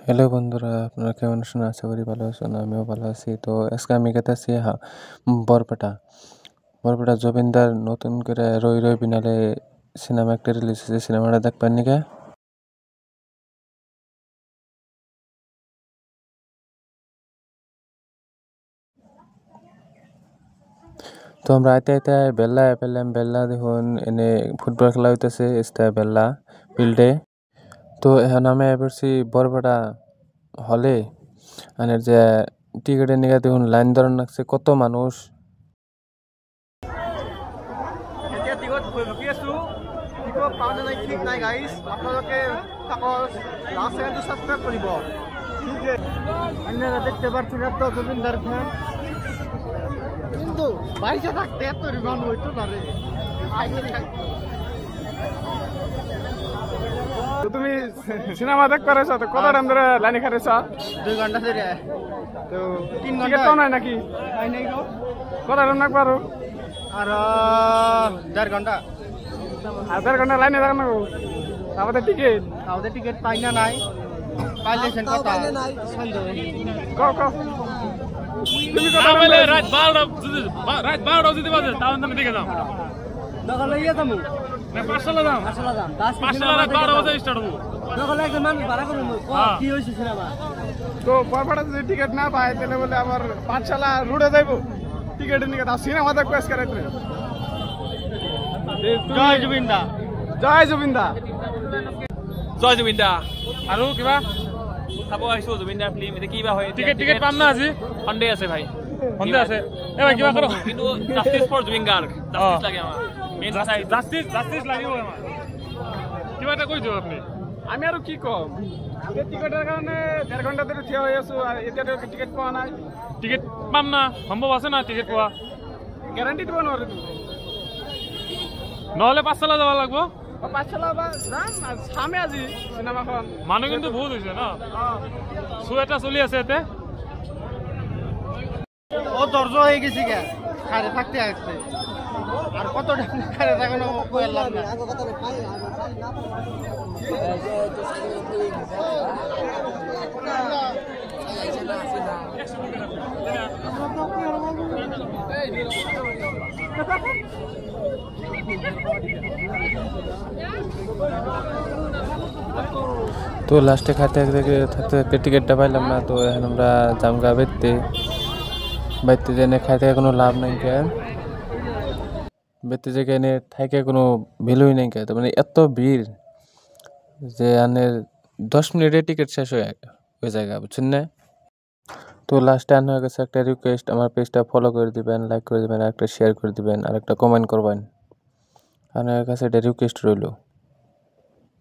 Hello বন্ধুরা, আপনারা কেমন আছেন? আশা করি ভালো আছেন। আমিও ভালো আছি। তো আজকে আমি গেতাছি বরপেটা। বরপেটা জুবিনদার নতুন করে রই রই বিনালে সিনেমা একটা রিলিজ হয়েছে, সিনেমাটা দেখবেন নিকে। তো আমরা আইতে আইতে বেল্লা পেলাম। বেল্লা দেখুন এনে ফুটবল খেলা হইতেছে বেল্লা ফিল্ডে। তো এখন আমি এবারছি বরপেটা হলে মানে যে টিকিটের নিকে দেখুন লাইন ধরে রাখছে কত মানুষ। ঠিক নাই গাইজ, আপনাদেরকে লাস্ট সেকেন্ডে সাবস্ক্রাইব করিব। আপনারা দেখতে পাচ্ছেন এত জুবিনদার ফ্যান, কিন্তু বাইরে থাকতে এত রিমান্ড হইতো না রে। তুমি সিনেমা দেখ করেছ তো কত টাইম ধরে লাইনে খারেছ? 2 ঘন্টা ধরে। তো 3 টিকিট ঘন্টা পাও নাই নাকি? পাই নাই গো। কত টাইম না পারো? আর 1.5 ঘন্টা। আর 1.5 ঘন্টা লাইনে থাকা নাকো। আমাদের টিকিট আমাদের টিকিট পাই না নাই, পাইলেছেন কথা সন্দেহ। কও কও তুমি কত বলে রাত 12টা যদি বাজে তাও আমি দেখে যাও দখল ইয়া তুমি না 500 দাম 500 রাত 12টা বাজে স্টার্ট হবো দখল একজন মানুষ ভাড়া করুন। কি হইছে সিনেমা? তো বরপেটা যদি টিকিট না পায় তাহলে বলে আমার পাঠশালা রুটে যাইবো টিকিটের নিকে। তাও সিনেমা দেখ কোয়েস করে জয় জুবিনদা, জয় জুবিনদা, জয় জুবিনদা। আৰু কিবা চাব আহিছো জুবিনদাৰ ফিল্ম এতিয়া কিবা হয় টিকেট পাম না আজি সন্দেহ আছে ভাই সন্দেহ আছে এ ভাই কিবা কৰক কিন্তু justice for Zubeen Garg justice লাগে আমাৰ মেইন জাস্টিস লাগিব আমাৰ কিবা এটা কৈ দিও আপুনি আমি আৰু কি কম। টিকেটের কারণে 1.5 ঘন্টা ধরে থিয় হয়ে আছো আর এতিয়া টিকিট পাওয়া নাই। টিকেট পাম না সম্ভৱ আছে না টিকেট পোৱা গ্যারান্টি দিব নোৱাৰে তুমি। নহ'লে 500 যাব লাগিব। পাঠশালা বা যাম চামে আজি সিনেমাখন। মানুহ কিন্তু বহুত হৈছে ন। শ্ব' এটা চলি আছে ইয়াতে। ও দর্জ হয়ে গেছি কে খারে থাকতে আসছে আর কত টাকা খারে থাকানো কই লাভ না। তো লাস্টে খাইতে থাকতে থাকতে টিকিটটা পাইলাম না। তো এখন আমরা জামগা বাইতে জেনে খাইতে কোনো লাভ নাই কে। বাইতে যে এনে থাকে কোনো ভ্যালুই নাই কে। মানে এত ভিড় যে আনের 10 মিনিটে টিকিট শেষ হয়ে জায়গা বুঝছেন না। তো লাস্টে আন হয়ে গেছে একটা রিকোয়েস্ট, আমার পেজটা ফলো করে দিবেন, লাইক করে দিবেন, আর একটা শেয়ার করে দিবেন, আর একটা কমেন্ট করবেন। আমার কাছে এটা রিকোয়েস্ট রইল।